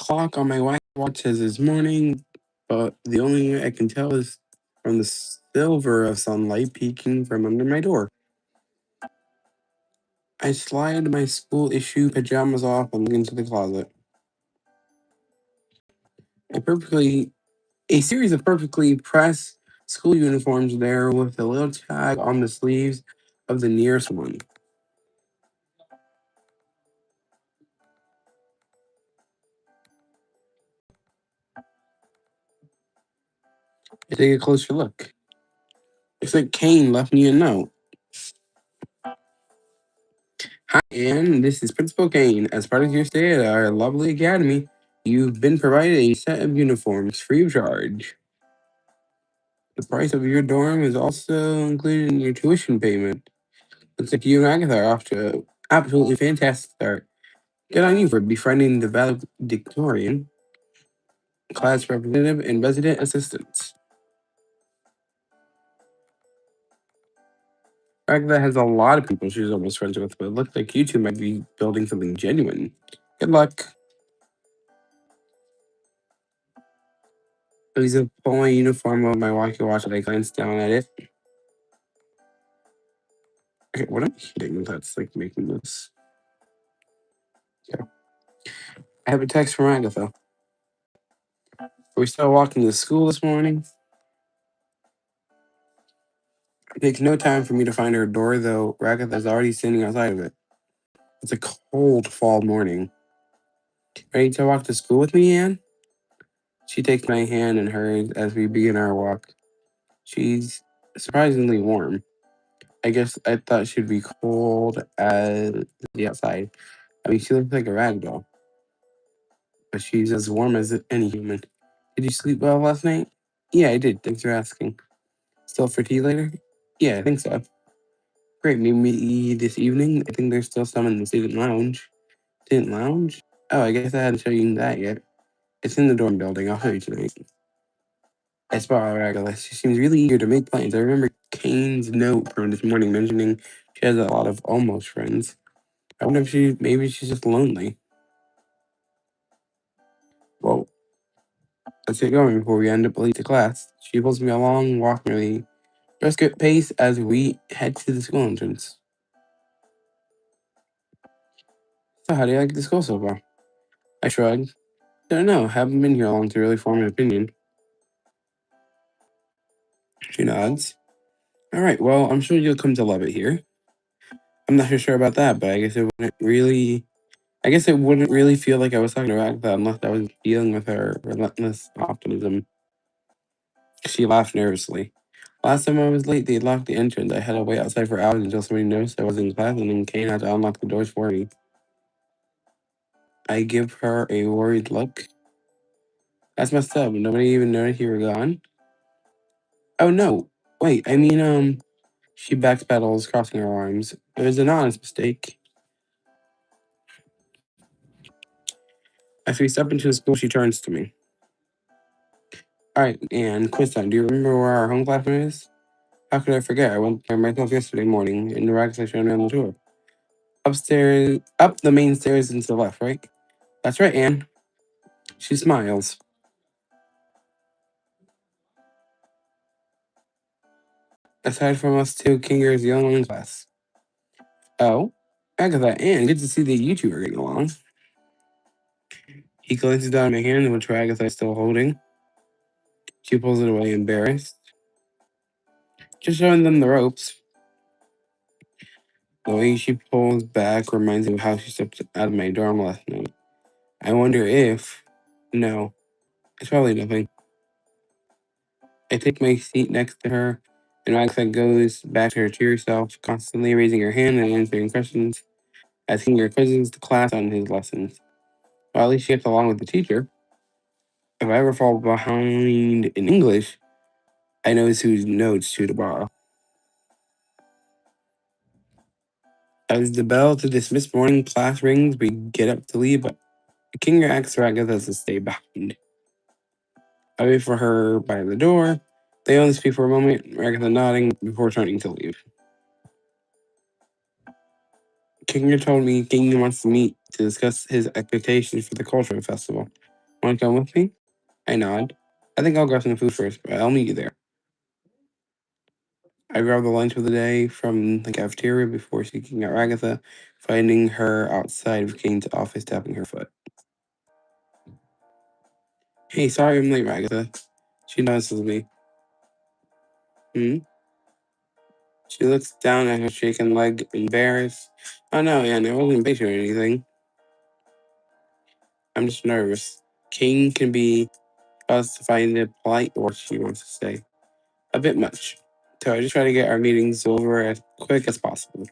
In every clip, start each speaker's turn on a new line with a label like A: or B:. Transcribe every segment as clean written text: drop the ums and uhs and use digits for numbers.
A: clock on my watch says it's morning, but the only way I can tell is from the silver of sunlight peeking from under my door. I slide my school issue pajamas off and look into the closet. A perfectly a series of perfectly pressed school uniforms there with a little tag on the sleeves of the nearest one. I take a closer look. It's like Kane left me a note. Hi, Anne. This is Principal Kane. As part of your stay at our lovely academy, you've been provided a set of uniforms free of charge. The price of your dorm is also included in your tuition payment. Looks like you and Agatha are off to an absolutely fantastic start. Good on you for befriending the valedictorian, class representative, and resident assistants. Agatha has a lot of people she's almost friends with, but it looks like you two might be building something genuine. Good luck. I a pull my uniform on my watch and I glance down at it. Okay, what am I hitting that's like making this? Yeah. I have a text from Agatha. Are we still walking to school this morning? It takes no time for me to find her door, though Agatha is already standing outside of it. It's a cold fall morning. Ready to walk to school with me, Anne? She takes my hand and hurries as we begin our walk. She's surprisingly warm. I guess I thought she'd be cold as the outside. I mean, she looks like a rag doll, but she's as warm as any human. Did you sleep well last night? Yeah, I did. Thanks for asking. Still for tea later? Yeah, I think so. Great. Maybe this evening? I think there's still some in the student lounge. Student lounge? Oh, I guess I hadn't shown you that yet. It's in the dorm building. I'll show you tonight. I spot her Regulus. She seems really eager to make plans. I remember Kane's note from this morning mentioning she has a lot of almost friends. I wonder if maybe she's just lonely. Well, let's get going before we end up late to class. She pulls me along, walking really brisk at pace as we head to the school entrance. So, how do you like the school so far? I shrug. Don't know. Haven't been here long to really form an opinion. She nods. All right. Well, I'm sure you'll come to love it here. I'm not sure about that, but I guess it wouldn't really. I guess it wouldn't really feel like I was talking to Agatha unless I was dealing with her relentless optimism. She laughed nervously. Last time I was late, they locked the entrance. I had to wait outside for hours until somebody noticed I was in class, and then Kane had to unlock the doors for me. I give her a worried look. That's messed up. Nobody even noticed you were gone. Oh no! Wait, I mean, She backpedals, crossing her arms. It was an honest mistake. As we step into the school, she turns to me. All right, and quiz time. Do you remember where our home classroom is? How could I forget? I went there myself yesterday morning in the racks I showed me on the tour. Upstairs, up the main stairs and to the left, right? That's right, Anne. She smiles. Aside from us two, Kinger is the only one in class. Oh, Agatha, Anne, good to see that you two are getting along. He glances down at my hand, which Agatha is still holding. She pulls it away, embarrassed. Just showing them the ropes. The way she pulls back reminds me of how she stepped out of my dorm last night. I wonder if. No, it's probably nothing. I take my seat next to her, and Agatha goes back to her cheery self, constantly raising her hand and answering questions, asking her cousins to class on his lessons. Well, at least she gets along with the teacher. If I ever fall behind in English, I know whose notes to borrow. As the bell to dismiss morning class rings, we get up to leave, but Kinger asks Agatha to stay behind. I wait for her by the door. They only speak for a moment, Agatha nodding before turning to leave. Kinger told me King wants to meet to discuss his expectations for the cultural festival. Want to come with me? I nod. I think I'll grab some food first, but I'll meet you there. I grab the lunch of the day from the cafeteria before seeking out Agatha, finding her outside of Kane's office tapping her foot. Hey, sorry I'm late, Agatha. She notices me. Hmm? She looks down at her shaken leg, embarrassed. Oh no, Anne, I wasn't impatient or anything. I'm just nervous. Kane can be us to find it polite or what she wants to say. A bit much. So I just try to get our meetings over as quick as possible.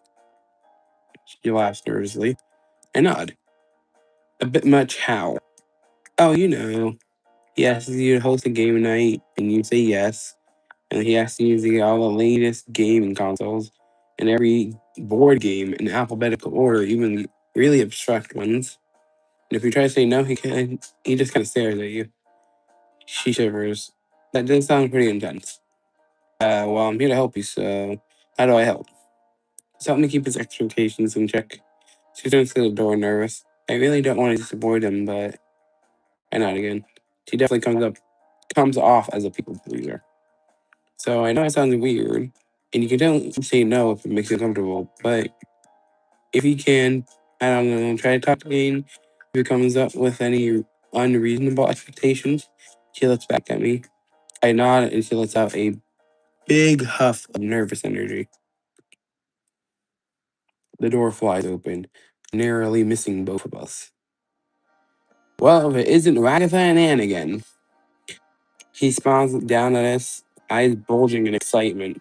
A: She laughs nervously. I nod. A bit much how? Oh, you know. He asks you to host a game night, and you say yes. And he asks you to get all the latest gaming consoles and every board game in alphabetical order, even the really abstract ones. And if you try to say no, he just kind of stares at you. She shivers. That does sound pretty intense. Well, I'm here to help you, so how do I help? Just help me keep his expectations in check. She turns to the door, nervous. I really don't want to disappoint him, but I nod again. She definitely comes off as a people pleaser. So I know it sounds weird, and you can don't say no if it makes you comfortable. But if you can, I don't know, try to talk to Kane. If he comes up with any unreasonable expectations, she looks back at me. I nod, and she lets out a big huff of nervous energy. The door flies open, narrowly missing both of us. Well, if it isn't Ragatha and Anne again. He smiles down at us, eyes bulging in excitement.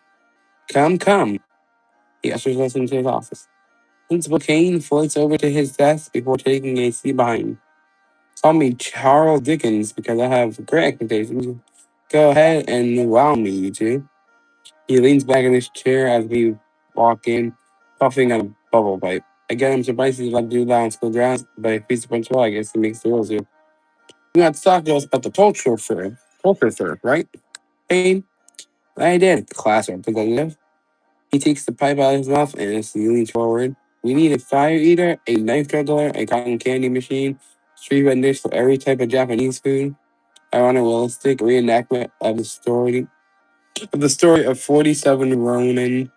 A: Come, come. He ushers us into his office. Principal Kane floats over to his desk before taking a seat behind. Call me Charles Dickens because I have great expectations. Go ahead and wow me, you two. He leans back in his chair as we walk in, puffing on a bubble pipe. Again, I'm surprised he's allowed to do that on school grounds, but if he's the principal, I guess he makes the rules here. You got to talk to us about the cultural fair. Culture fair, right? Kane? I did, class representative. He takes the pipe out of his mouth and as he leans forward. We need a fire eater, a knife juggler, a cotton candy machine, street vendors for every type of Japanese food. I want a realistic reenactment of the story of 47 Ronin,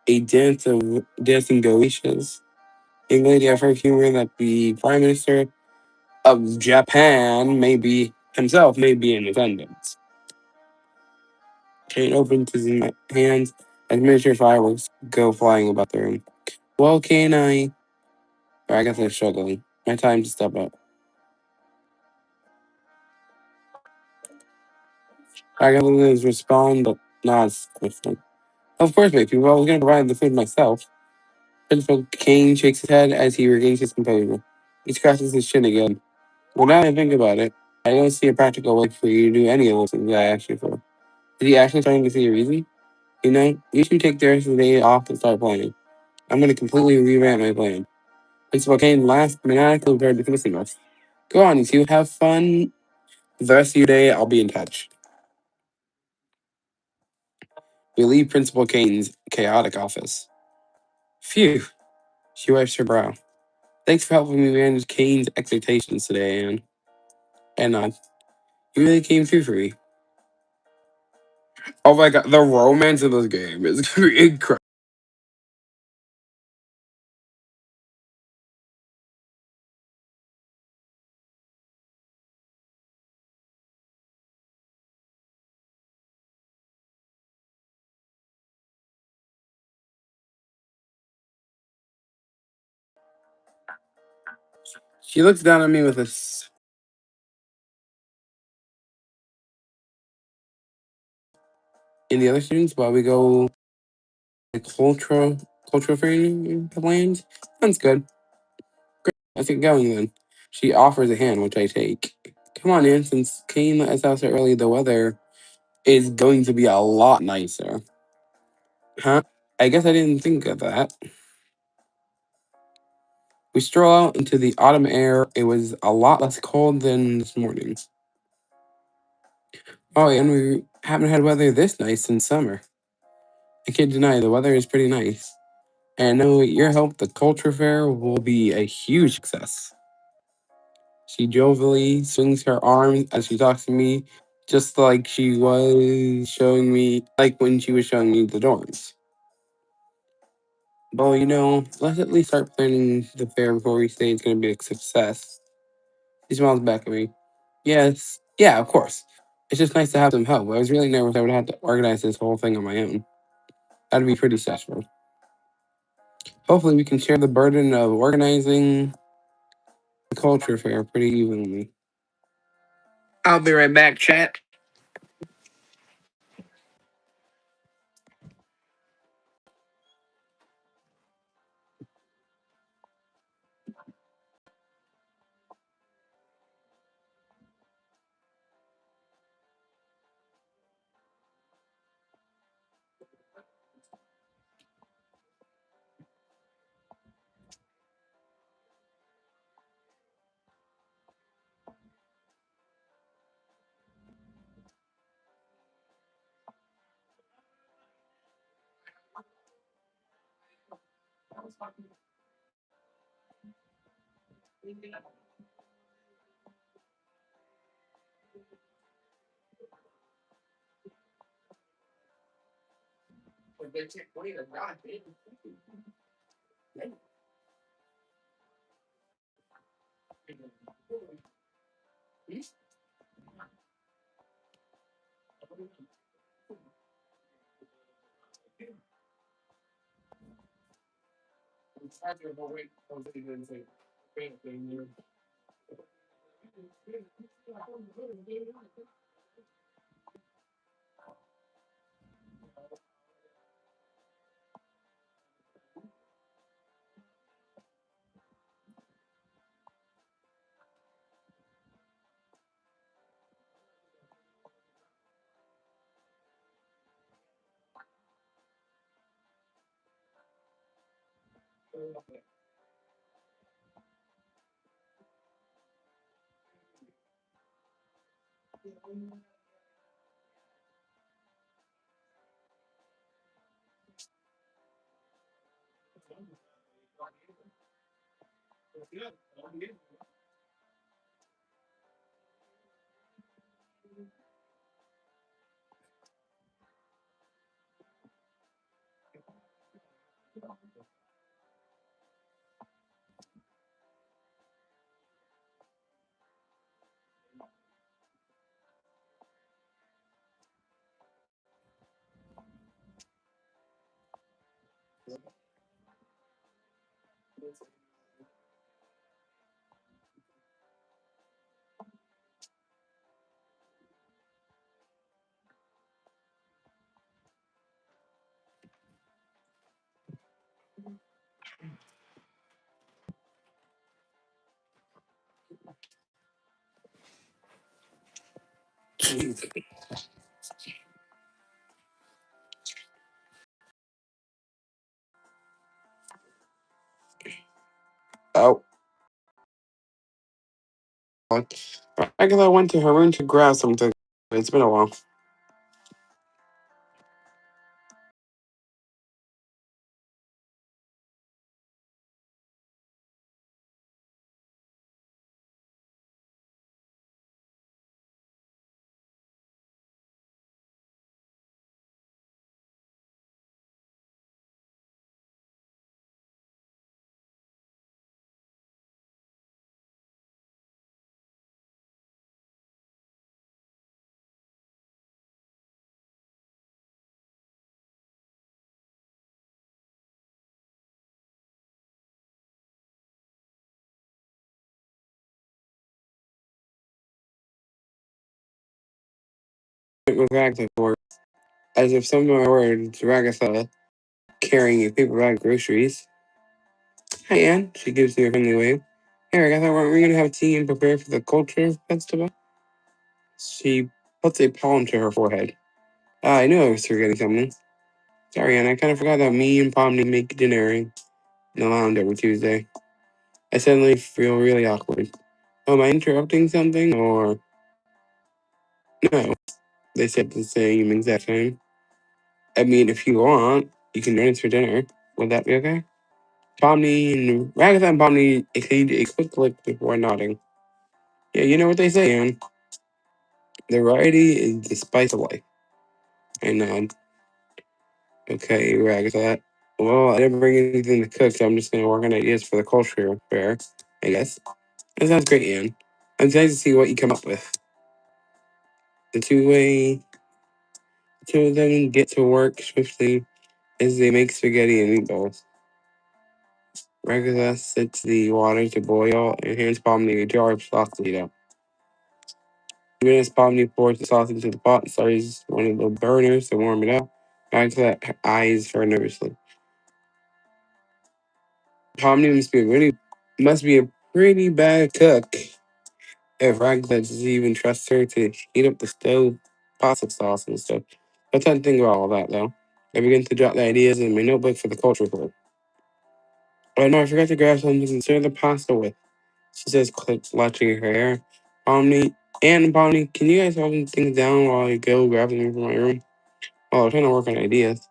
A: a dance of dancing geishas. Young lady, I've heard humor that the Prime Minister of Japan may be in attendance. Kate opens his hands as miniature fireworks go flying about the room. Well, can I? I guess I'm struggling. My time to step up. I guess Liz respond, but nods quickly. Of course, mate. People, I was going to provide the food myself. Principal Kane shakes his head as he regains his composure. He scratches his chin again. Well, now that I think about it, I don't see a practical way for you to do any of those things I asked you for. Is he actually trying to see a reason? You know, you should take the rest of the day off and start planning. I'm going to completely revamp my plan. Principal Kane laughs maniacally toward dismissing us. Go on, you two. Have fun the rest of your day. I'll be in touch. We leave Principal Kane's chaotic office. Phew. She wipes her brow. Thanks for helping me manage Kane's expectations today, Anne. And you really came through for me. Oh my god, the romance in this game is incredible. She looks down at me with and the other students while we go the cultural training plans. Sounds good. Let's get going then. She offers a hand, which I take. Come on in, since Kane let us out so early, the weather is going to be a lot nicer. Huh? I guess I didn't think of that. We stroll out into the autumn air. It was a lot less cold than this morning. Oh, and we haven't had weather this nice since summer. I can't deny the weather is pretty nice. And I know with your help, the culture fair will be a huge success. She jovially swings her arm as she talks to me, just like she was showing me, like when she was showing me the dorms. Well, let's at least start planning the fair before we say it's going to be a success. She smiles back at me. Yes, yeah, of course. It's just nice to have some help. I was really nervous I would have to organize this whole thing on my own. That'd be pretty stressful. Hopefully, we can share the burden of organizing the culture fair pretty evenly. I'll be right back, chat. Oh, I guess I went to her room to grab something. It's been a while. With bags for as if some of my words, Ragatha, carrying a paper bag of groceries. Hi, Anne. She gives me a friendly wave. Hey, Ragatha, weren't we going to have tea and prepare for the culture festival? She puts a palm to her forehead. I knew I was forgetting something. Sorry, Anne. I kind of forgot that me and Pomni make dinner in the lounge every Tuesday. I suddenly feel really awkward. Oh, am I interrupting something? Or no? They said the same exact time. I mean, if you want, you can join us for dinner. Would that be okay? Pomni and Ragatha and Pomni exchanged a quick look before nodding. Yeah, you know what they say, Ann. The variety is the spice of life. I nod. Okay, Ragatha. Well, I didn't bring anything to cook, so I'm just going to work on ideas for the culture fair, I guess. That sounds great, Ann. I'm excited to see what you come up with. The two of them get to work swiftly as they make spaghetti and meatballs. Ragatha sets the water to boil and hands Pomni a jar of sauce to heat up. Even as Pomni pours the sauce into the pot and starts one of the burners to warm it up, Ragatha eyes her nervously. Pomni must be a pretty bad cook if Ragatha doesn't even trust her to heat up the stove, pasta sauce and stuff. Let's not think about all that though. I begin to jot the ideas in my notebook for the culture board. Oh no, I forgot to grab something to serve the pasta with. She says, clutching her hair. Pomni and Pomni, can you guys hold things down while I go grab them from my room? Oh, I'm trying to work on ideas,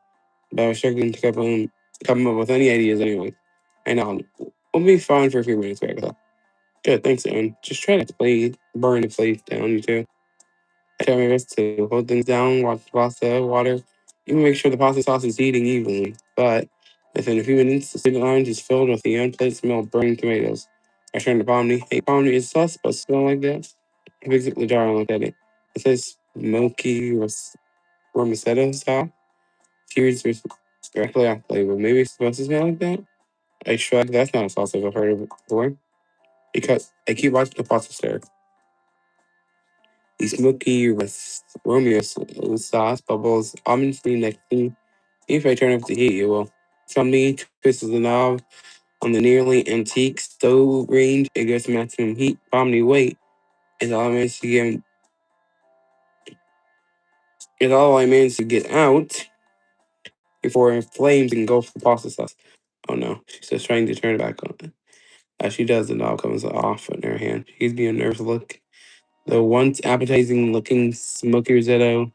A: but I was struggling to come up with any ideas anyway. I know. We'll be fine for a few minutes, Ragatha. Good, thanks, Aaron. Just try to burn the place down, you two. I try my best to hold things down, watch the pasta, water, even make sure the pasta sauce is heating evenly. But within a few minutes, the student lounge is filled with the unpleasant smell of burning tomatoes. I turn to Pomni. Hey, Pomni, is sauce supposed to smell like that? I picked up the jar and looked at it. It says smoky Romasetto style. Tears was directly off flavor. Maybe it's supposed to smell like that? I shrugged. That's not a sauce I've heard of before. Because I keep watching the pasta stir. The smoky Romeo sauce bubbles ominously next to me. If I turn up the heat, it will. Somebody twists the knob on the nearly antique stove range. It goes to maximum heat. Omni wait is all I managed to get. Is all I managed to get out before flames engulf the pasta sauce. Oh no! She's just trying to turn it back on. As she does, the knob comes off in her hand. She gives me a nervous look. The once appetizing looking smoky risotto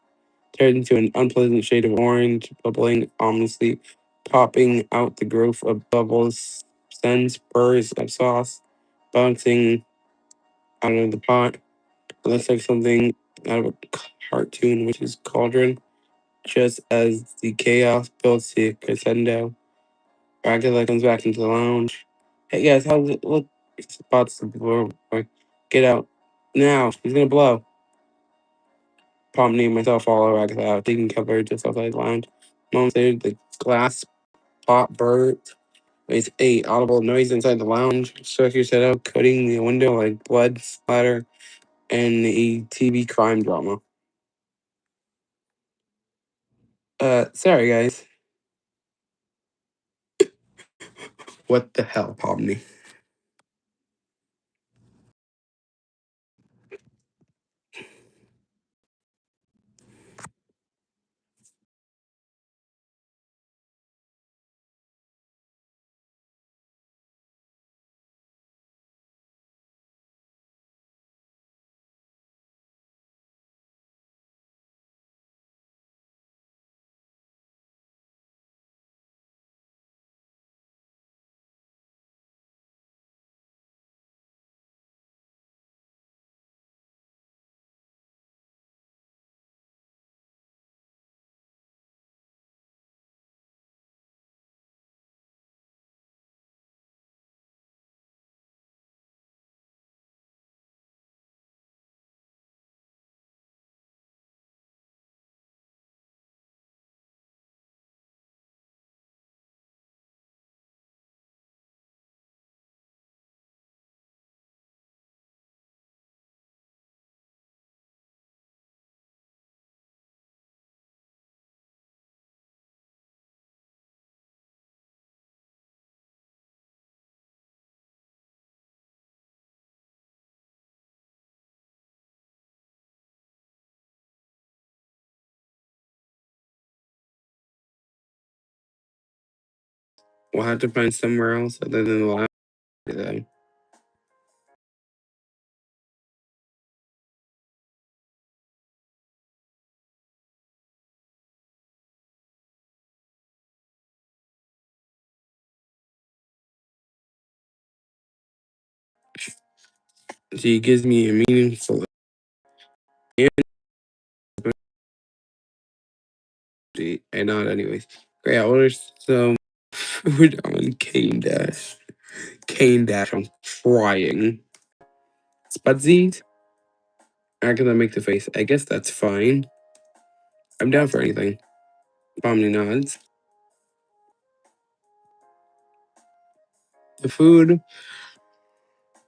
A: turned into an unpleasant shade of orange, bubbling ominously, popping out the growth of bubbles, sends spurs of sauce bouncing out of the pot. It looks like something out of a cartoon, which is cauldron. Just as the chaos builds to crescendo, Dracula comes back into the lounge. Hey guys, how's it look? Spots the blow. Get out. Now, he's gonna blow. Pomni and myself follow Ragatha out, taking cover just outside the lounge. Moments later, the glass pot burst. There's a audible noise inside the lounge. Circus set out, cutting the window like blood splatter and a TV crime drama. Sorry guys. What the hell, Pomni? We'll have to find somewhere else other than the lounge then. She gives me a meaningful energy. I nod anyways. Great, I ordered some food on Cane Dash. Cane Dash, I'm crying. Spudsies? I'm gonna make the face. I guess that's fine. I'm down for anything. Pomni nods. The food.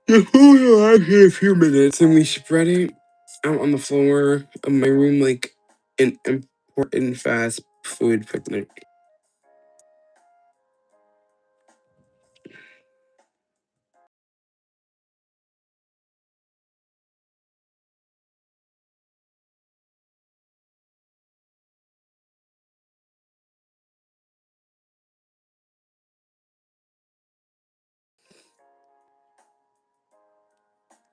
A: The food will arrive in a few minutes, and we spread it out on the floor of my room like an important fast food picnic.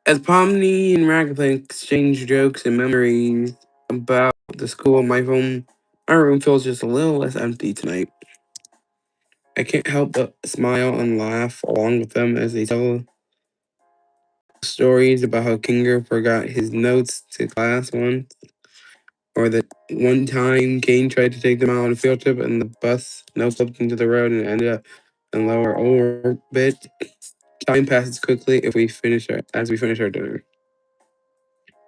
A: As Pomni and Ragatha exchange jokes and memories about the school in my room feels just a little less empty tonight. I can't help but smile and laugh along with them as they tell stories about how Kinger forgot his notes to class once, or that one time Kane tried to take them out on a field trip and the bus slipped into the road and ended up in lower orbit. Time passes quickly as we finish our dinner.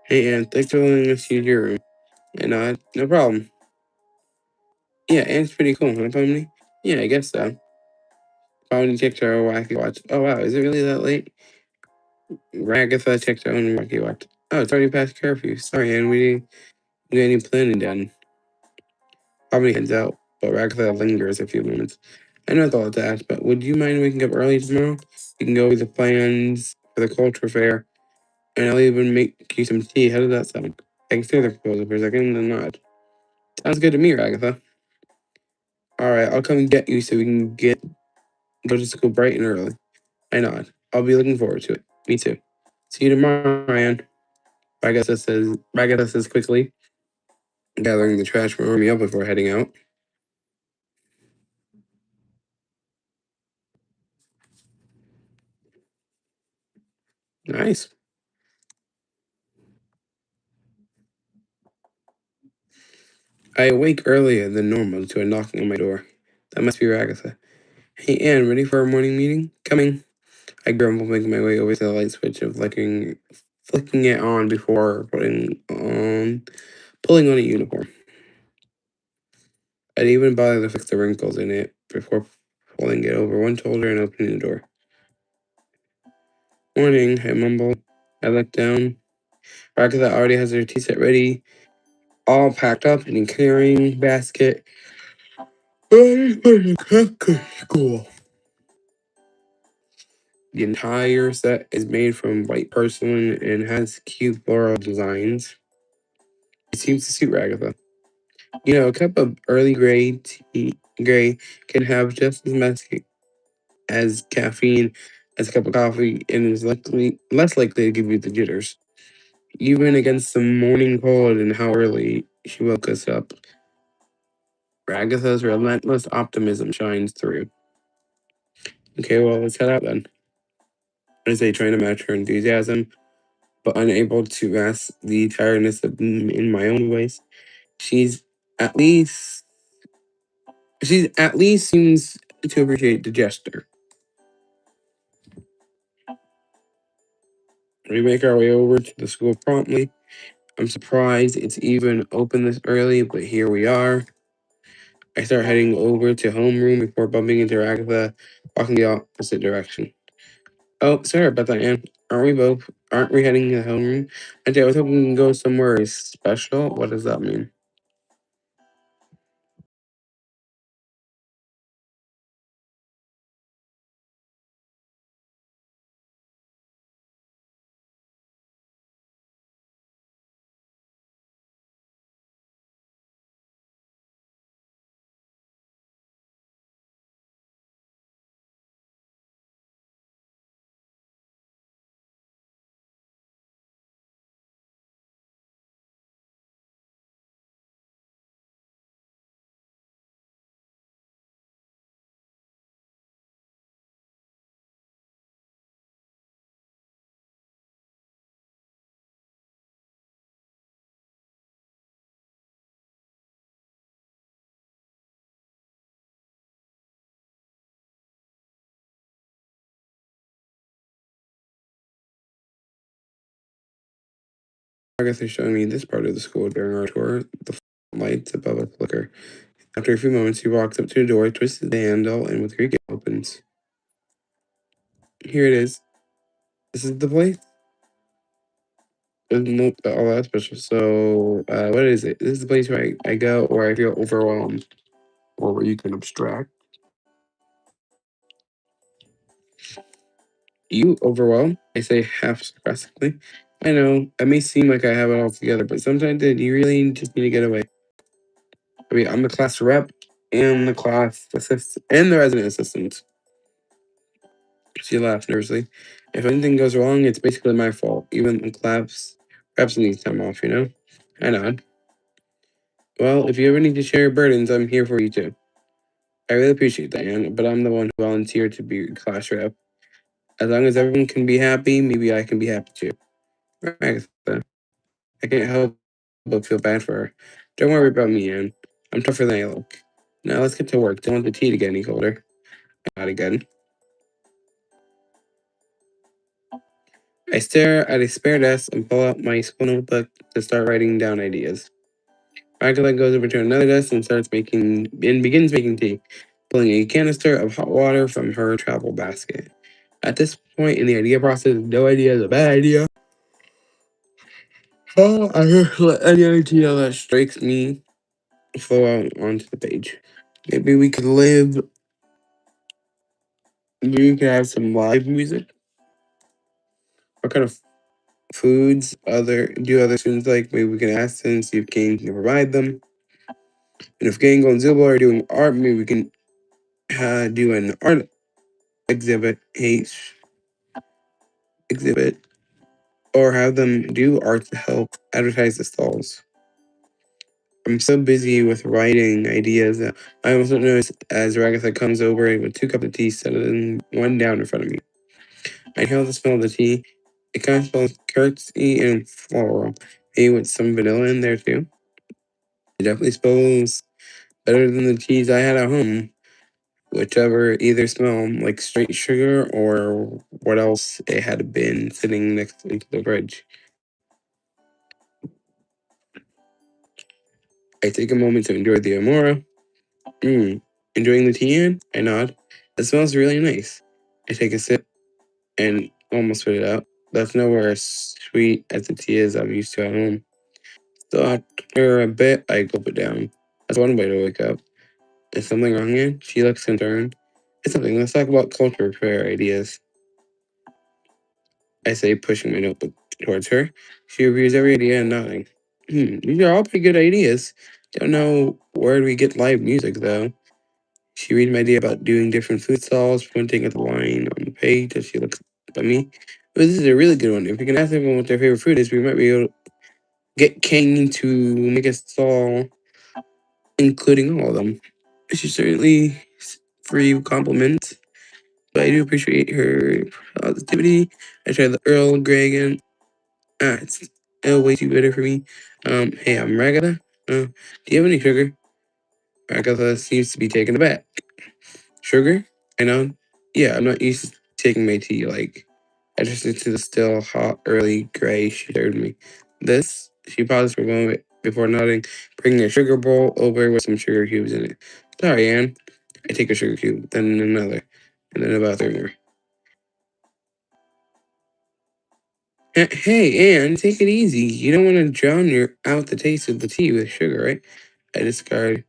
A: Hey, Ann, thanks for letting us use your room. And no problem. Yeah, Ann's pretty cool, huh, Pomni? Yeah, I guess so. Pomni checked her wacky watch. Oh wow, is it really that late? Ragatha checked her own wacky watch. Oh, it's already past curfew. Sorry, Ann, we didn't get any planning done. Pomni heads out, but Ragatha lingers a few moments. I know it's all to ask, but would you mind waking up early tomorrow? We can go over the plans for the culture fair, and I'll even make you some tea. How does that sound? I consider the proposal for a second and nod. Sounds good to me, Ragatha. Alright, I'll come and get you so we can go to school bright and early. I nod. I'll be looking forward to it. Me too. See you tomorrow, Ryan. Ragatha says quickly, gathering the trash from Army up before heading out. Nice. I awake earlier than normal to a knocking on my door. That must be Ragatha. Hey, Anne, ready for our morning meeting? Coming. I grumble, making my way over to the light switch of flicking it on before pulling on a uniform. I'd even bother to fix the wrinkles in it before pulling it over one shoulder and opening the door. Morning, I mumble. I look down. Ragatha already has her tea set ready, all packed up in a carrying basket. Ready for the school. The entire set is made from white porcelain and has cute floral designs. It seems to suit Ragatha. You know, a cup of early gray can have just as much as caffeine as a cup of coffee and is less likely to give you the jitters. Even against the morning cold and how early she woke us up, Ragatha's relentless optimism shines through. Okay, well, let's head out then. I say, trying to match her enthusiasm, but unable to mask the tiredness in my own voice. She's at least seems to appreciate the gesture. We make our way over to the school promptly. I'm surprised it's even open this early, but here we are. I start heading over to homeroom before bumping into Agatha, walking the opposite direction. Oh, sorry about that, Anne. Aren't we heading to homeroom? I was hoping we can go somewhere special. What does that mean? Agatha showed me this part of the school during our tour. The lights above us flicker. After a few moments, he walks up to the door, twists the handle, and with creak it opens. Here it is. This is the place. Doesn't look all that special. So, what is it? This is the place where I go where I feel overwhelmed or where you can abstract. You overwhelmed? I say half sarcastically. I know, it may seem like I have it all together, but sometimes you really just need to get away. I mean, I'm the class rep and the class assistant and the resident assistant. She laughed nervously. If anything goes wrong, it's basically my fault. Even the class reps needs time off, you know? I nod. Well, if you ever need to share your burdens, I'm here for you too. I really appreciate that, Anne, but I'm the one who volunteered to be your class rep. As long as everyone can be happy, maybe I can be happy too. Agatha, I can't help but feel bad for her. Don't worry about me, Anne. I'm tougher than I look. Now let's get to work. Don't want the tea to get any colder. Not again. I stare at a spare desk and pull out my school notebook to start writing down ideas. Agatha goes over to another desk and begins making tea, pulling a canister of hot water from her travel basket. At this point in the idea process, no idea is a bad idea. Oh, I just let any idea that strikes me flow out onto the page. Maybe we could live. Maybe we could have some live music. What kind of foods other students like? Maybe we can ask them, see if Kane can provide them. And if Gango and Zilbo are doing art, maybe we can do an art exhibit, or have them do art to help advertise the stalls. I'm so busy with writing ideas that I also notice as Ragatha comes over with 2 cups of tea, setting one down in front of me. I inhale the smell of the tea. It kind of smells curtsy and floral, maybe with some vanilla in there too. It definitely smells better than the teas I had at home, whichever either smell like straight sugar or what else it had been sitting next to the fridge. I take a moment to enjoy the Amora. Enjoying the tea, Ann? I nod. It smells really nice. I take a sip and almost spit it out. That's nowhere as sweet as the tea is I'm used to at home. So after a bit, I gulp it down. That's one way to wake up. Is something wrong, Ann? She looks concerned. It's something. Let's talk about culture fair ideas. I say, pushing my notebook towards her. She reviews every idea and nodding. These are all pretty good ideas. Don't know where we get live music, though. She reads my idea about doing different food stalls, pointing at the line on the page as she looks at me. But this is a really good one. If we can ask everyone what their favorite food is, we might be able to get Kane to make a stall, including all of them. She's certainly free compliments, but I do appreciate her positivity. I tried the Earl Grey again. It's way too bitter for me. Hey, I'm Ragatha. Do you have any sugar? Ragatha seems to be taken aback. Sugar? I know. Yeah, I'm not used to taking my tea. Like, I just to the still, hot, early gray she served me. This, she paused for a moment before nodding, bringing a sugar bowl over with some sugar cubes in it. Sorry, Anne. I take a sugar cube, then another, and then about 3 more. Hey, Anne, take it easy. You don't want to drown out the taste of the tea with sugar, right? I discard.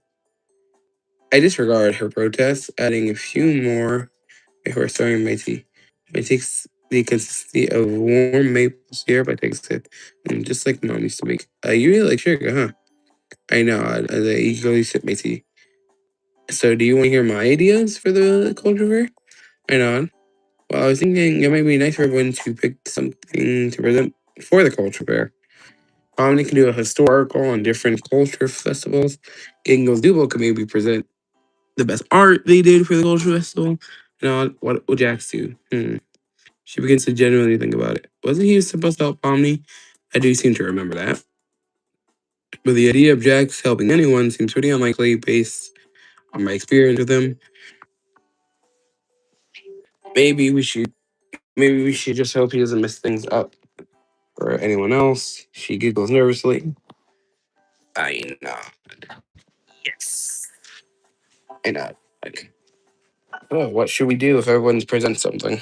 A: I disregard her protests, adding a few more before stirring my tea. It takes the consistency of warm maple syrup. I take a sip, and just like mom used to make. You really like sugar, huh? I know. As I eagerly sip my tea. So, do you want to hear my ideas for the culture fair? I nod. Well, I was thinking it might be nice for everyone to pick something to present for the culture fair. They can do a historical on different culture festivals. Gingo's Dubo could maybe present the best art they did for the culture festival. What would Jax do? She begins to genuinely think about it. Wasn't he supposed to help Omni? I do seem to remember that. But the idea of Jax helping anyone seems pretty unlikely based on my experience with him. Maybe we should maybe we should just hope he doesn't mess things up. or anyone else. She giggles nervously. I know. Yes. I know. Like, oh, what should we do if everyone presents something?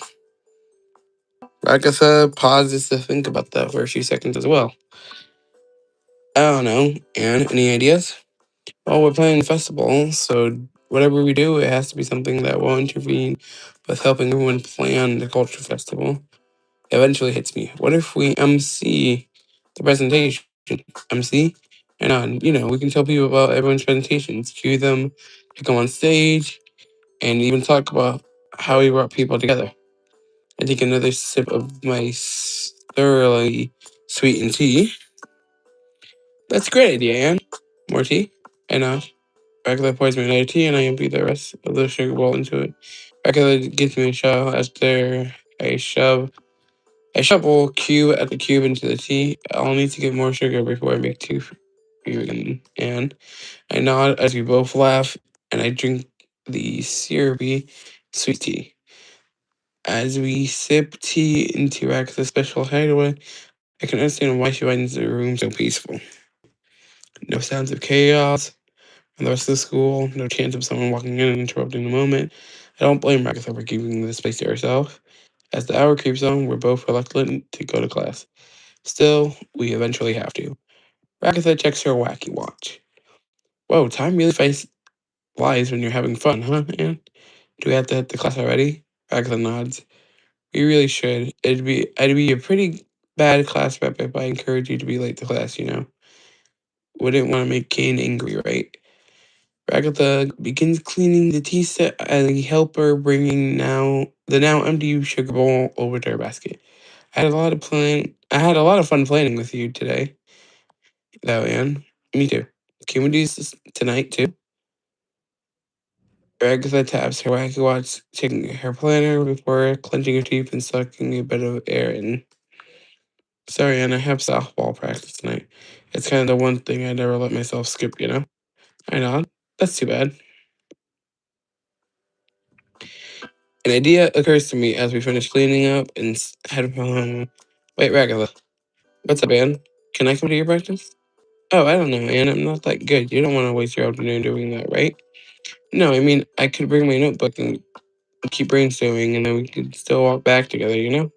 A: Agatha pauses to think about that for a few seconds as well. I don't know. And any ideas? Well, we're playing a festival, so whatever we do, it has to be something that won't interfere with helping everyone plan the culture festival. It eventually hits me. What if we MC the presentation? MC? And we can tell people about everyone's presentations, cue them to come on stage, and even talk about how we brought people together. I take another sip of my thoroughly sweetened tea. That's a great idea, Anne. More tea? And Regular pours me another tea, and I empty the rest of the sugar bowl into it. Regular gives me a shove after I shove a shovel cube at the cube into the tea. I'll need to get more sugar before I make tea for you again. And I nod as we both laugh, and I drink the syrupy sweet tea. As we sip tea into Agatha's special hideaway, I can understand why she finds the room so peaceful. No sounds of chaos from the rest of the school, no chance of someone walking in and interrupting the moment. I don't blame Agatha for keeping this place to herself. As the hour creeps on, we're both reluctant to go to class. Still, we eventually have to. Agatha checks her wacky watch. Whoa, time really flies when you're having fun, huh, Anne? Do we have to hit the class already? Agatha nods. We really should. I'd be a pretty bad class rep if I encourage you to be late to class, you know. Wouldn't want to make Kane angry, right? Agatha begins cleaning the tea set as I help her bringing the now empty sugar bowl over to her basket. I had a lot of fun planning with you today, though, Anne. Me too. Can we do this tonight too? Agatha taps her wacky watch, checking her planner before clenching her teeth and sucking a bit of air in. Sorry, Anne, I have softball practice tonight. It's kind of the one thing I never let myself skip, you know? I know. That's too bad. An idea occurs to me as we finish cleaning up and head home. Wait, Agatha. What's up, Anne? Can I come to your practice? Oh, I don't know, Anne. I'm not that good. You don't want to waste your afternoon doing that, right? No, I mean, I could bring my notebook and keep brainstorming, and then we could still walk back together, you know?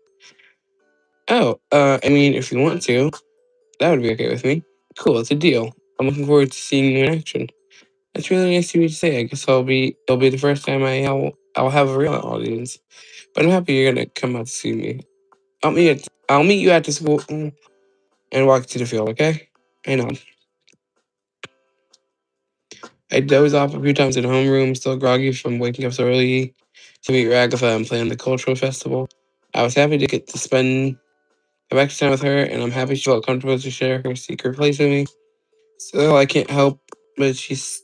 A: Oh, I mean, if you want to, that would be okay with me. Cool, it's a deal. I'm looking forward to seeing you in action. That's really nice of you to say. I guess it'll be the first time I'll have a real audience. But I'm happy you're gonna come out to see me. I'll meet you at the school and walk to the field, okay? I know. I dozed off a few times in homeroom, still groggy from waking up so early to meet Ragatha and plan the cultural festival. I was happy to get to spend the extra time with her, and I'm happy she felt comfortable to share her secret place with me. Still, I can't help but feels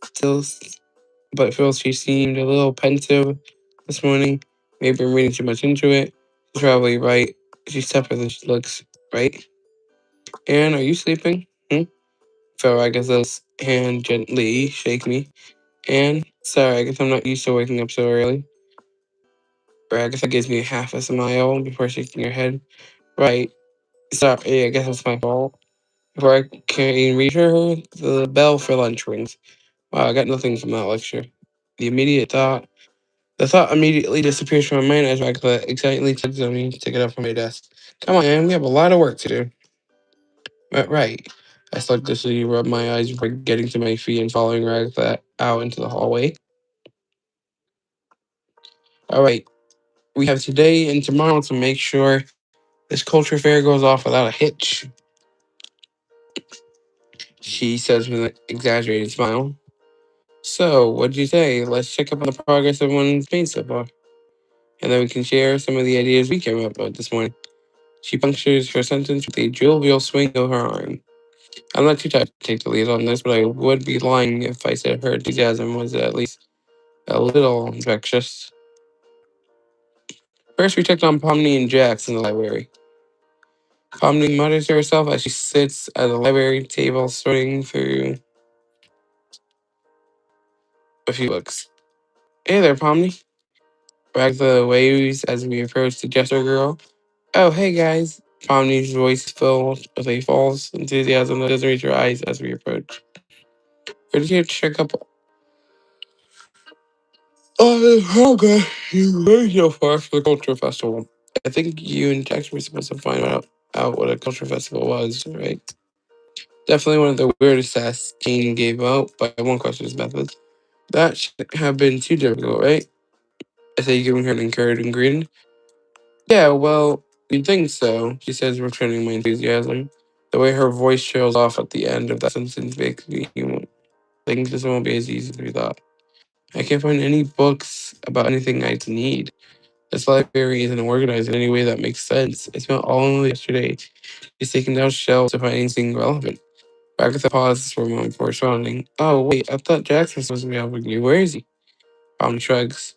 A: she seemed a little pensive this morning. Maybe I'm reading too much into it. She's probably right. She's tougher than she looks, right? Aaron, are you sleeping? Felt Agatha's hand gently shake me. And sorry, I guess I'm not used to waking up so early. Agatha gives me half a smile before shaking her head. Right. Sorry, I guess it's my fault. Before I can reassure her, the bell for lunch rings. Wow, I got nothing from that lecture. The thought immediately disappears from my mind as Agatha excitedly tugs on me to get up from my desk. Come on, man, we have a lot of work to do. Right. I slugishly rub my eyes before getting to my feet and following Agatha out into the hallway. All right, we have today and tomorrow to make sure this culture fair goes off without a hitch, she says with an exaggerated smile. So, what'd you say? Let's check up on the progress everyone's made so far. And then we can share some of the ideas we came up with this morning. She punctures her sentence with a jovial swing of her arm. I'm not too tired to take the lead on this, but I would be lying if I said her enthusiasm was at least a little infectious. First, we checked on Pomni and Jax in the library. Pomni mutters to herself as she sits at the library table sorting through a few books. Hey there, Pomni. Ragtha waves as we approach the Jester girl. Oh, hey guys. Pomni's voice filled with a false enthusiasm that doesn't reach her eyes as we approach. We're just here to check up. Okay. You're very so far for the culture festival. I think you and Jackson were supposed to find out what a culture festival was, right? Definitely one of the weirdest tasks Kane gave out by one question's methods. That should have been too difficult, right? I say, giving her an encouraging grin. Yeah, well, you'd think so, she says, returning my enthusiasm. The way her voice trails off at the end of that sentence makes me think this won't be as easy as we thought. I can't find any books about anything I need. This library isn't organized in any way that makes sense. I spent all of yesterday just taking down shelves to find anything relevant. Agatha pauses for a moment before responding. Oh, wait, I thought Jackson was supposed to be helping you. Where is he? Tom shrugs.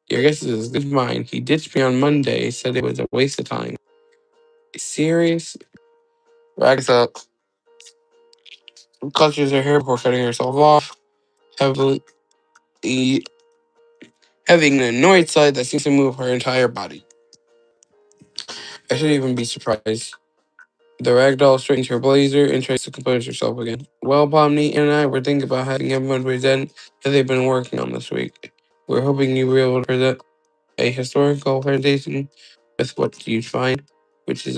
A: Your guess is as good as mine. He ditched me on Monday, said it was a waste of time. Serious? Agatha clutches her hair before cutting herself off, heavily, having an annoyed side that seems to move her entire body. I shouldn't even be surprised. The ragdoll straightens her blazer and tries to compose herself again. Well, Pomni and I were thinking about having everyone present that they've been working on this week. We're hoping you were able to present a historical presentation with what you'd find, which is,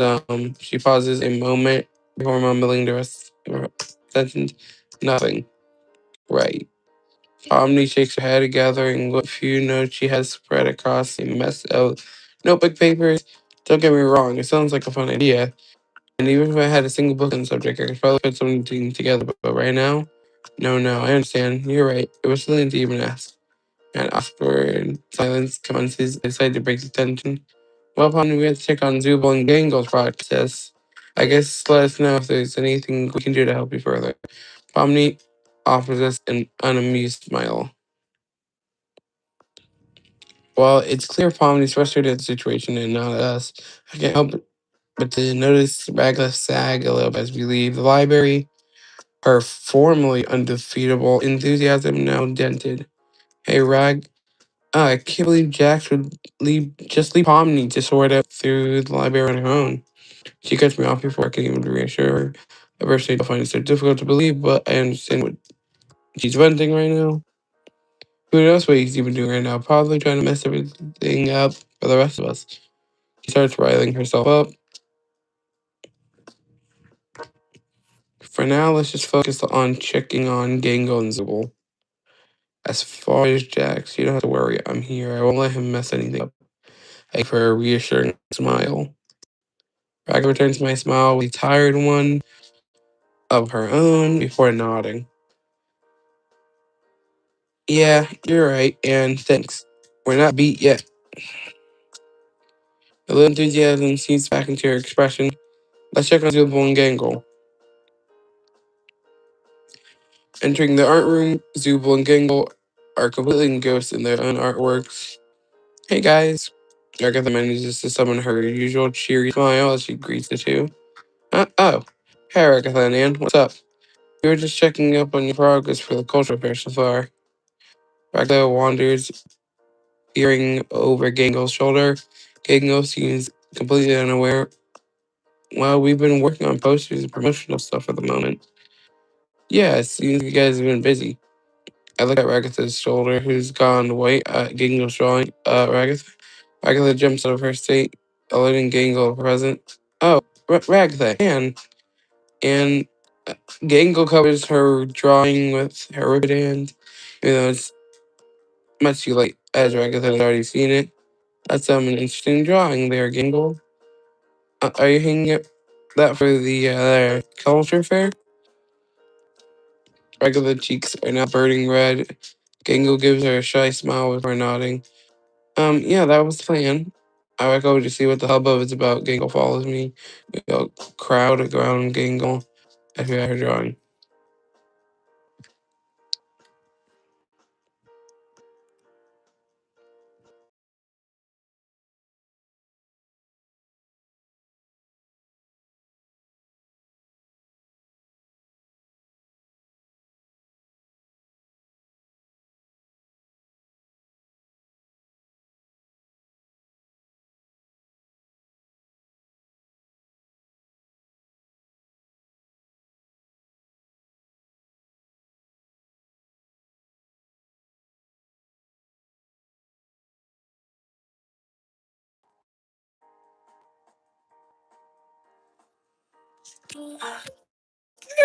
A: she pauses a moment before mumbling the rest of her sentence. Nothing. Right. Pomni shakes her head, gathering what few notes she has spread across a mess of notebook papers. Don't get me wrong, it sounds like a fun idea. And even if I had a single book on the subject, I could probably put something together. But right now, no, I understand. You're right. It was silly to even ask. And awkward silence commences. I decided to break the tension. Well, Pomni, we have to check on Zubal and Gangle's process. I guess let us know if there's anything we can do to help you further. Pomni offers us an unamused smile. While it's clear Pomni's frustrated at the situation and not at us, I can't help but to notice Ragla sag a little as we leave the library. Her formerly undefeatable enthusiasm now dented. Hey, Rag, I can't believe Jax would leave Pomni to sort out through the library on her own. She cuts me off before I can even reassure her. I personally don't find it so difficult to believe, but I understand what she's venting right now. Who knows what he's even doing right now? Probably trying to mess everything up for the rest of us. She starts riling herself up. For now, let's just focus on checking on Gango and Zubul. As far as Jax, you don't have to worry. I'm here. I won't let him mess anything up. I give her a reassuring smile. Raga returns my smile with a tired one of her own before nodding. Yeah, you're right, and thanks. We're not beat yet. A little enthusiasm seeps back into her expression. Let's check on Zubul and Gangle. Entering the art room, Zubul and Gangle are completely engrossed in their own artworks. Hey guys. Agatha manages to summon her usual cheery smile as she greets the two. Oh. Hey Agatha and Anne, what's up? We were just checking up on your progress for the cultural fair so far. Agatha wanders, peering over Gangle's shoulder. Gangle seems completely unaware. Well, we've been working on posters and promotional stuff at the moment. Yeah, it seems you guys have been busy. I look at Ragatha's shoulder, who's gone white at Gangle's drawing. Ragatha? Ragatha jumps out of her state, alerting Gangle present. Oh, Ragatha, And Gangle covers her drawing with her ribbon hand, even though it's much too late, as Ragatha has already seen it. That's an interesting drawing there, Gangle. Are you hanging up that for the culture fair? Ragatha's cheeks are now burning red. Gangle gives her a shy smile before nodding. Yeah, that was the plan. I go to see what the hubbub is about. Gangle follows me. We all crowd around Gangle as we are her drawing.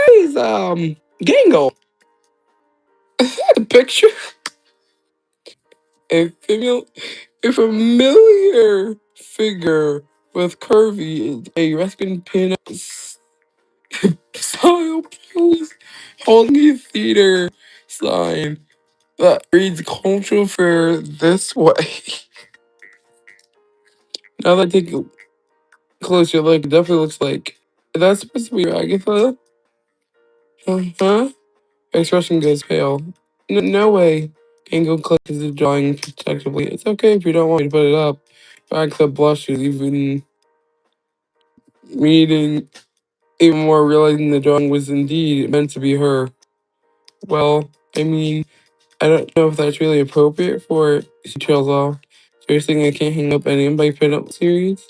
A: He's Gangle. The picture. A female, a familiar figure with curvy, a Ruskin pin style pose, holding a theater sign that reads "Cultural Fair this way." Now that I take a closer look, it definitely looks like that's supposed to be Agatha. Huh? Expression goes pale. No way. Angle clutches the drawing protectively. It's okay if you don't want me to put it up. Agatha blushes, even reading, even more realizing the drawing was indeed meant to be her. Well, I mean, I don't know if that's really appropriate for it. She trails off. Seriously, I can't hang up any by pin up series?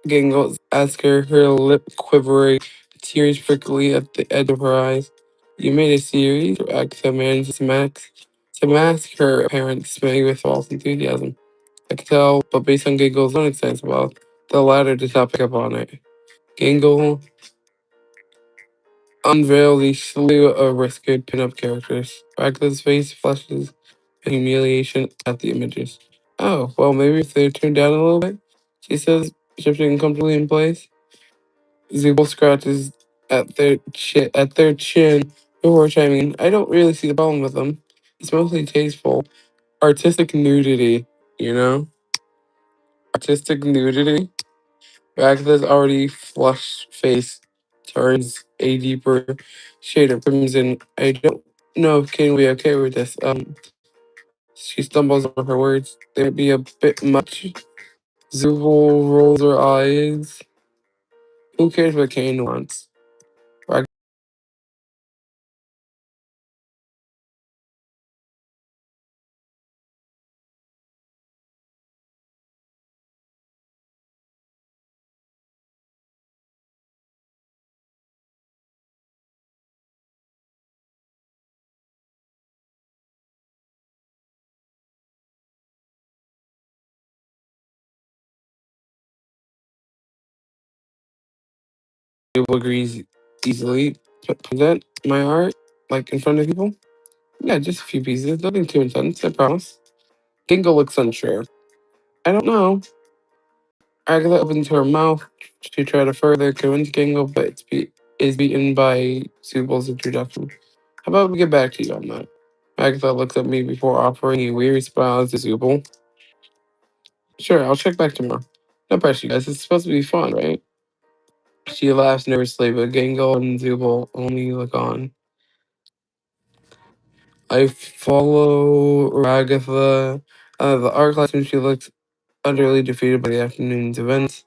A: Gangles ask her lip quivering, tears prickly at the edge of her eyes. You made a series? Agatha manages to mask her apparent dismay with false enthusiasm. I could tell, but based on Gangle's own experience, well, the latter did not pick up on it. Gangle unveiled a slew of risque pin-up characters. Agatha's face flushes in humiliation at the images. Oh, well, maybe if they're tuned down a little bit, she says, shifting comfortably in place. Zubul scratches at their chin before chiming in. I don't really see the problem with them. It's mostly tasteful. Artistic nudity, you know? Artistic nudity. Agatha's already flushed face turns a deeper shade of crimson. I don't know if Kane will be okay with this. She stumbles over her words. They might be a bit much. Zubul rolls her eyes. Who cares what Kane wants? Zubul agrees easily. Present my art, like in front of people? Yeah, just a few pieces. Nothing too intense, I promise. Gingo looks unsure. I don't know. Agatha opens her mouth to try to further convince Gingo, but is beaten by Subel's introduction. How about we get back to you on that? Agatha looks at me before offering a weary smile to Zubel. Sure, I'll check back tomorrow. No pressure, you guys. It's supposed to be fun, right? She laughs nervously, but Gingo and Zubel only look on. I follow Agatha out of the art class when she looks utterly defeated by the afternoon's events.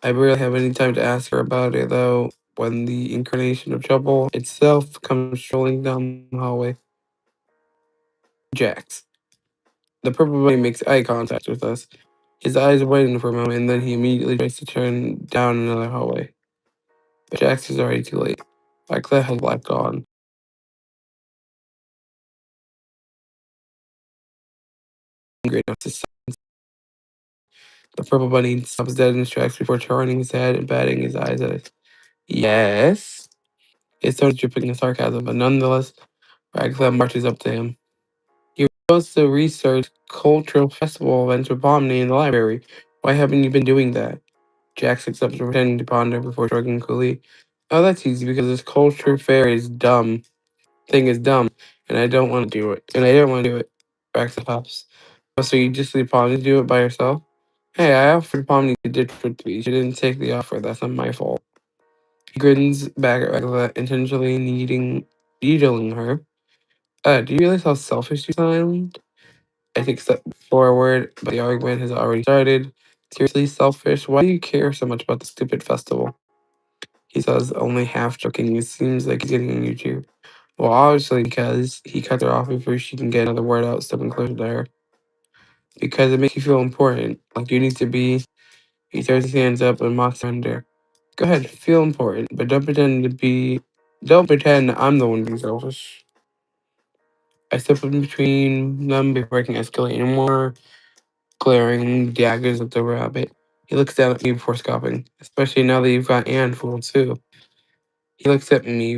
A: I barely have any time to ask her about it, though, when the incarnation of trouble itself comes strolling down the hallway. Jax. The purple bunny makes eye contact with us. His eyes widen for a moment, and then he immediately tries to turn down another hallway. But Jax is already too late. Claire has light gone. Great enough to the purple bunny stops dead in his tracks before turning his head and batting his eyes at us. Yes? His tone is dripping with sarcasm, but nonetheless, Radcliffe marches up to him. You were supposed to research cultural festival events with Pomni in the library. Why haven't you been doing that? Jax accepts pretending to ponder before shrugging coolly. Oh, that's easy because this culture fair is dumb. Thing is dumb, and I don't want to do it. And I don't want to do it. Raxa pops. Oh, so you just leave Pomni to do it by herself? Hey, I offered Pomni to ditch with me. She didn't take the offer. That's not my fault. He grins back at Raxa, intentionally needling her. Do you realize how selfish you sound? I take a step forward, but the argument has already started. Seriously, selfish? Why do you care so much about the stupid festival? He says, only half joking. It seems like he's getting on you too. Well, obviously, because he cuts her off before she can get another word out, stepping closer to her. Because it makes you feel important, like you need to be. He throws his hands up and mocks her under. Go ahead, feel important, but don't pretend to be. Don't pretend I'm the one being selfish. I step in between them before I can escalate anymore, glaring daggers at the rabbit. He looks down at me before scoffing, especially now that you've got Anne fooled too. He looks at me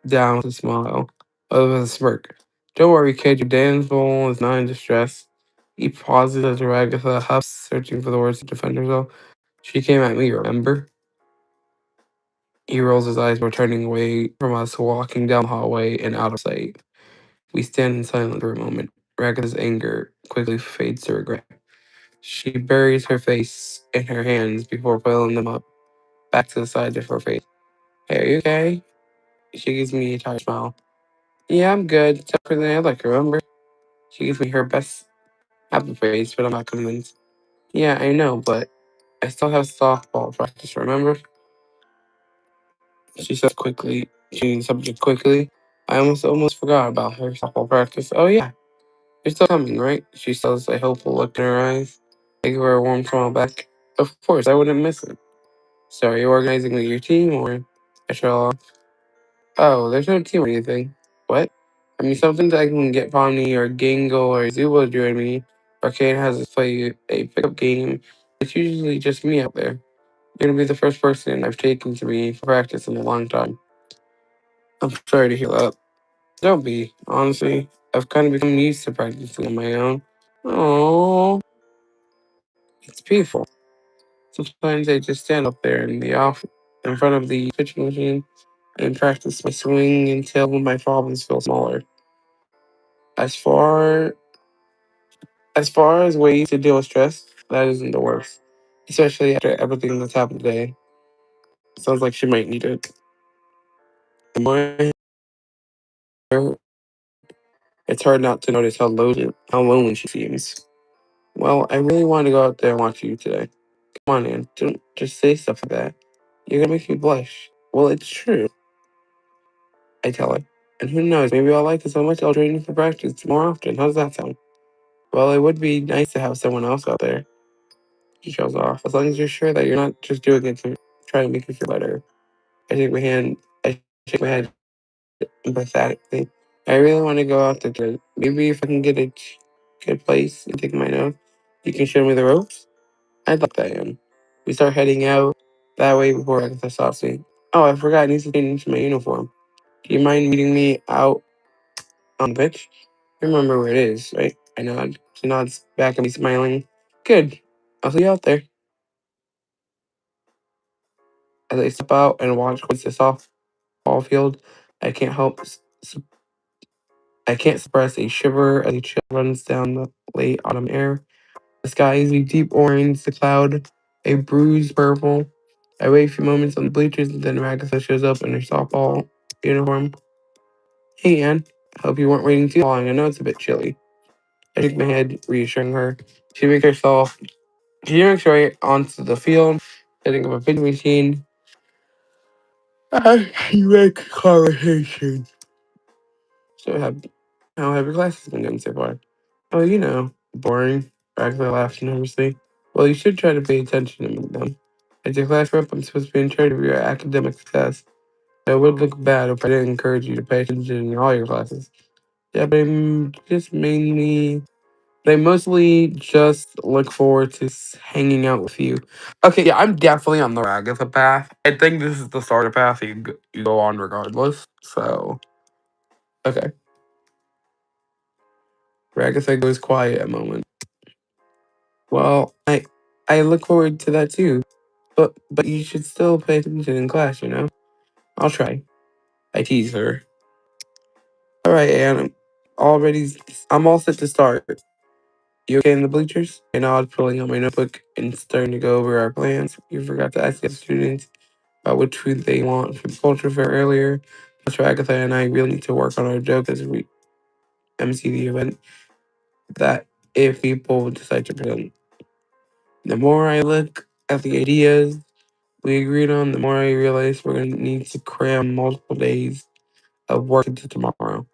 A: down with a smile, with a smirk. Don't worry, kid, your damsel is not in distress. He pauses as Ragatha huffs, searching for the words to defend herself. She came at me, remember? He rolls his eyes, turning away from us, walking down the hallway and out of sight. We stand in silence for a moment. Ragatha's anger quickly fades to regret. She buries her face in her hands before pulling them up, back to the side of her face. Hey, are you okay? She gives me a tired smile. Yeah, I'm good. Except for the I like, remember? She gives me her best happy face, but I'm not convinced. Yeah, I know, but I still have softball practice, remember? She says quickly, changing the subject quickly. I almost forgot about her softball practice. Oh yeah, you're still coming, right? She says, a hopeful look in her eyes. I give her a warm smile back. Of course, I wouldn't miss it. So are you organizing with your team or I trail off? Oh, there's no team or anything. What? I mean, sometimes I can get Pomni or Gingle or Zubo to join me. Or Kane has us play a pickup game. It's usually just me out there. You're gonna be the first person I've taken to me for practice in a long time. I'm sorry to hear that. Don't be. Honestly, I've kind of become used to practicing on my own. Oh, it's peaceful. Sometimes I just stand up there in the off in front of the pitching machine and practice my swing until my problems feel smaller. As far as far as ways to deal with stress, that isn't the worst. Especially after everything that's happened today. Sounds like she might need it. The more I hear her, it's hard not to notice how lonely she seems. Well, I really want to go out there and watch you today. Come on, Ann. Don't just say stuff like that. You're gonna make me blush. Well, it's true, I tell her. And who knows, maybe I'll like it so much I'll join you for practice more often. How does that sound? Well, it would be nice to have someone else out there. He shows off. As long as you're sure that you're not just doing it to try to make you feel better. I shake my hand. I shake my head emphatically. I really want to go out there today. Maybe if I can get a good place and take my note, you can show me the ropes. I'd like that, Ian. We start heading out that way before Agatha stops me. Oh, I forgot. I need to change into my uniform. Do you mind meeting me out on the pitch? You remember where it is, right? I nod. She nods back at me, smiling. Good. I'll see you out there. As I step out and watch towards the softball field, I can't help. I can't suppress a shiver as a chill runs down the late autumn air. The sky is a deep orange, the cloud a bruised purple. I wait a few moments on the bleachers, and then Ragatha shows up in her softball uniform. Hey, Ann. Hope you weren't waiting too long. I know it's a bit chilly. I shake my head, reassuring her. She makes herself. She makes her way onto the field, setting up a pitching machine. She makes conversation. So, how have your classes been going so far? Oh, boring. Ragatha laughs nervously. Well, you should try to pay attention to them. As your class rep, I'm supposed to be in charge of your academic success. It would look bad if I didn't encourage you to pay attention in all your classes. Yeah, but I mostly just look forward to hanging out with you. Okay, yeah, I'm definitely on the Ragatha path. I think this is the starter path you go on regardless. So, okay. Ragatha goes quiet a moment. Well, I look forward to that too. But you should still pay attention in class. I'll try. I tease her. All right, Anne. I'm all set to start. You okay in the bleachers? I nod, pulling out my notebook and starting to go over our plans. You forgot to ask the students about which food they want for the culture fair earlier. Mr. Agatha and I really need to work on our joke as we MC the event. That if people decide to present. The more I look at the ideas we agreed on, the more I realize we're going to need to cram multiple days of work into tomorrow.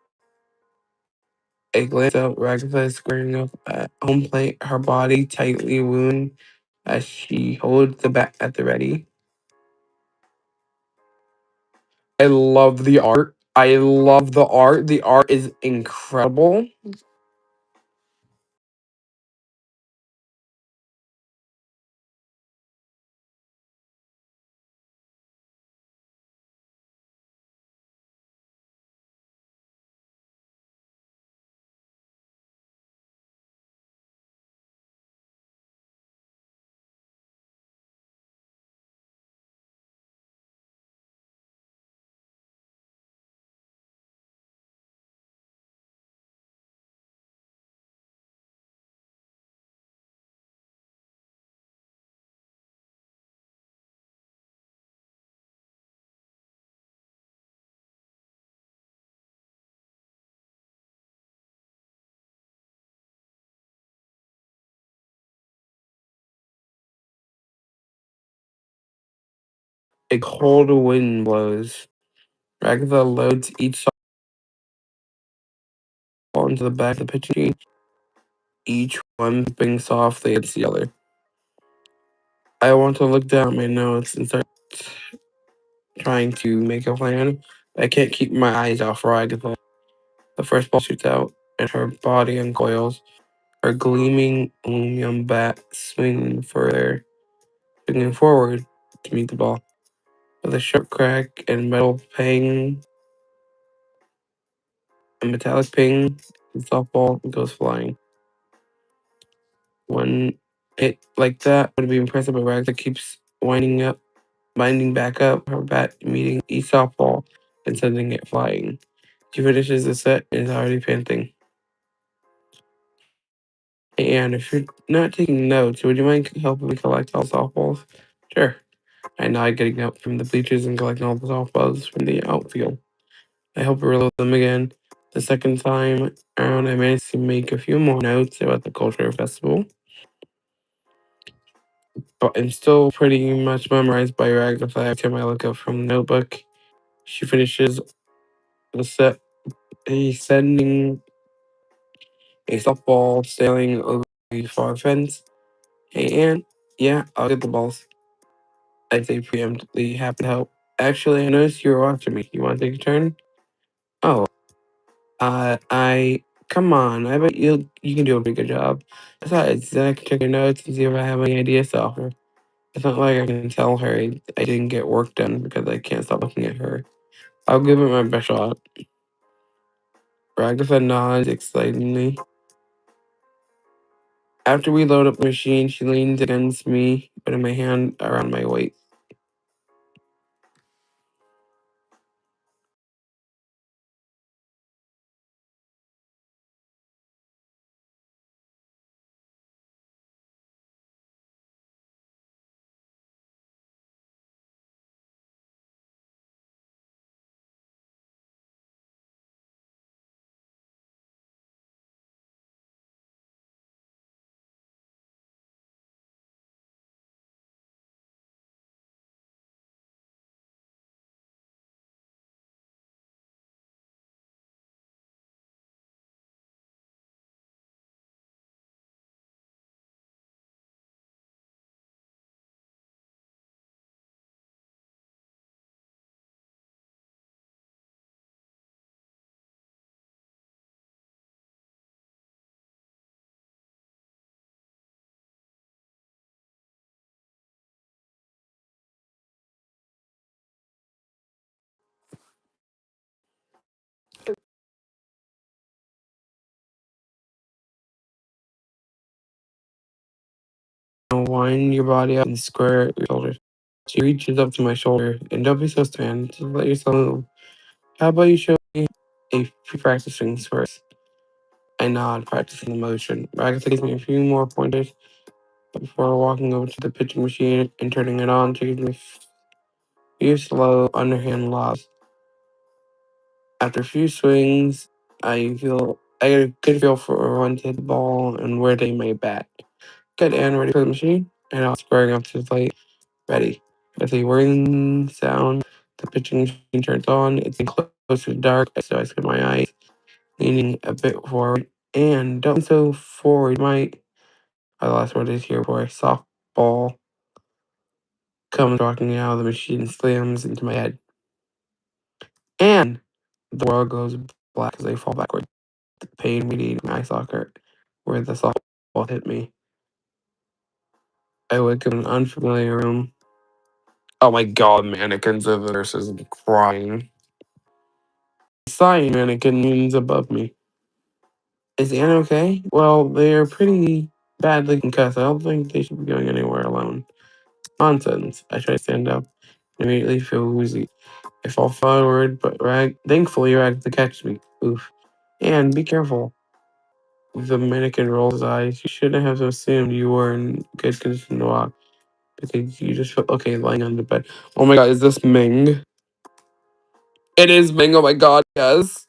A: I glance out, Ragatha squaring up at home plate, her body tightly wound as she holds the bat at the ready. I love the art. I love the art. The art is incredible. A cold wind blows. Ragatha loads each softball into the back of the pitching machine, each one bumping softly against the other. I want to look down at my notes and start trying to make a plan. I can't keep my eyes off Ragatha. The first ball shoots out, and her body uncoils, her gleaming aluminum bat swinging forward to meet the ball. With a sharp crack and a metallic ping, the softball goes flying. One hit like that would be impressive, but Ragnar keeps winding back up, her bat meeting each softball and sending it flying. She finishes the set and is already panting. Hey, Anne, if you're not taking notes, would you mind helping me collect all the softballs? Sure. I nod, getting up from the bleachers and collecting all the softballs from the outfield. I help her reload them again. The second time around, I managed to make a few more notes about the cultural festival, but I'm still pretty much memorized by Ragnar every time I look up from the notebook. She finishes the set, sending a softball sailing over the far fence. Hey, Ann, yeah, I'll get the balls. I say preemptively, happy to help. Actually, I noticed you were watching me. You want to take a turn? Oh, I come on. I bet you can do a pretty good job. Besides, then I can check your notes and see if I have any ideas to offer. It's not like I can tell her I didn't get work done because I can't stop looking at her. I'll give it my best shot. Ragatha nods excitedly. After we load up the machine, she leans against me, putting my hand around my waist. Now wind your body up and square your shoulders. She reaches up to my shoulder, and don't be so stand. Just let yourself move. How about you show me a few practice swings first? I nod, practicing the motion. Ragatha gives me a few more pointers before walking over to the pitching machine and turning it on. She gives me a few slow underhand lobs. After a few swings, I get a good feel for when to hit the ball and where to aim my bat. Good and ready for the machine, and I was squaring up to the plate, ready. With a whirring sound, the pitching machine turns on. It's getting close to dark, so I squint my eyes, leaning a bit forward. And don't lean so forward, you might. My last word is here before a softball comes rocking out of the machine and slams into my head. And the world goes black as I fall backward. The pain radiating my eye socket where the softball hit me. I wake up in an unfamiliar room. Oh my god, mannequins of the nurses crying. Sighing mannequin leans above me. Is Anna okay? Well, they're pretty badly concussed. I don't think they should be going anywhere alone. Nonsense. I try to stand up and immediately feel woozy. I fall forward, but thankfully Rag to catch me. Oof. And be careful. The mannequin rolls his eyes. You shouldn't have assumed you were in good condition to walk. Because you just feel okay lying on the bed. Oh my god, is this Ming? It is Ming, oh my god, yes.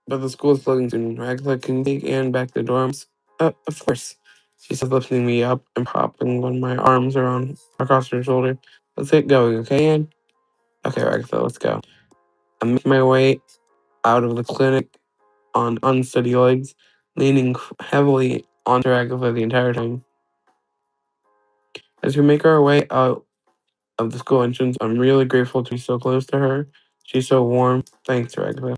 A: But the school is closing soon. Ragla can take Anne back to the dorms. Of course. She says, lifting me up and popping one of my arms around across her shoulder. Let's get going, okay, Anne? Okay, Agatha, let's go. I'm making my way out of the clinic on unsteady legs, leaning heavily onto Agatha the entire time. As we make our way out of the school entrance, I'm really grateful to be so close to her. She's so warm. Thanks, Agatha.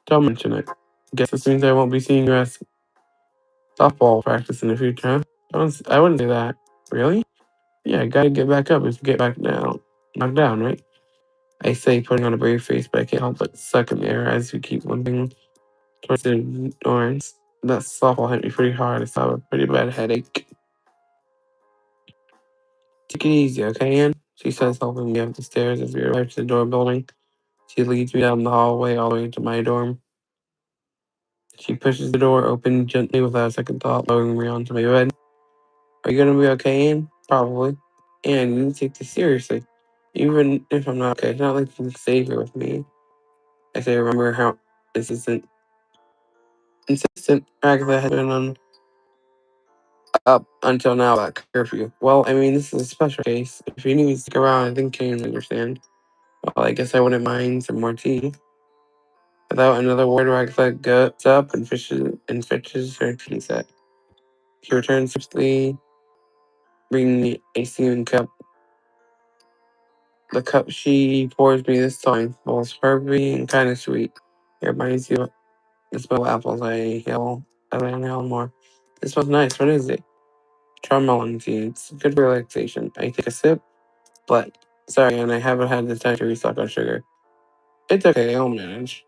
A: Don't mention it. Guess this means I won't be seeing you at softball practice in the future, huh? I wouldn't say that. Really? Yeah, I gotta get back up if you get back down. Knocked down, right? I say, putting on a brave face, but I can't help but suck in the air as we keep limping towards the doors. That softball hit me pretty hard. I still have a pretty bad headache. Take it easy, okay, Anne? She says, helping me up the stairs as we arrive to the dorm building. She leads me down the hallway all the way to my dorm. She pushes the door open gently without a second thought, lowering me onto my bed. Are you gonna be okay, Anne? Probably. Anne, you need to take this seriously. Even if I'm not okay, it's not like you can stay here with me. I say, remember how insistent Agatha has been on up until now about curfew. Well, I mean, this is a special case. If you need me to stick around, I think Kane would understand. Well, I guess I wouldn't mind some more tea. Without another word, Agatha gets up and fetches her tea set. She returns swiftly, bringing me a steaming cup. The cup she pours me this time smells herby and kind of sweet. It reminds you of the smell of apples I inhale more. It smells nice. What is it? Charmelon tea. It's good for relaxation. I take a sip, but sorry, and I haven't had the time to restock on sugar. It's okay, I'll manage.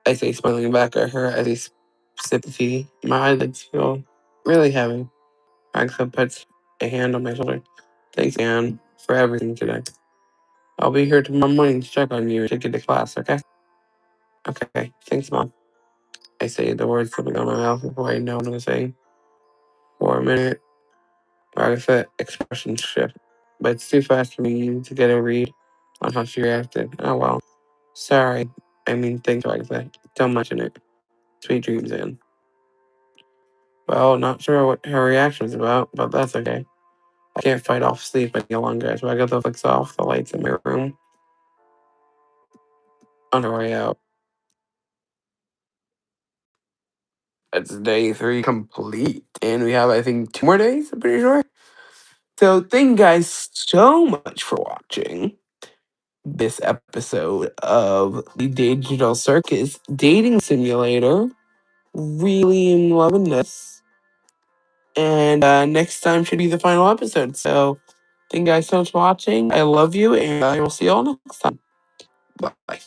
A: I say, smiling back at her as I sip the tea. My eyelids feel really heavy. Agatha puts a hand on my shoulder. Thanks, Anne, for everything today. I'll be here tomorrow morning to check on you and take you to class, okay? Okay, thanks, Mom. I say the words slipping out of my mouth before I know what I'm saying. For a minute, Agatha's expression shift, but it's too fast for me to get a read on how she reacted. Oh well. Sorry. I mean, thanks, Agatha. Don't mention it. Sweet dreams, Anne. Well, not sure what her reaction is about, but that's okay. I can't fight off sleep any longer, so Agatha flicks off the lights in my room on her way out. It's day 3 complete, and we have, I think, 2 more days, I'm pretty sure. So thank you guys so much for watching this episode of the Digital Circus Dating Simulator. Really am loving this. And next time should be the final episode. So thank you guys so much for watching. I love you, and I will see you all next time. Bye.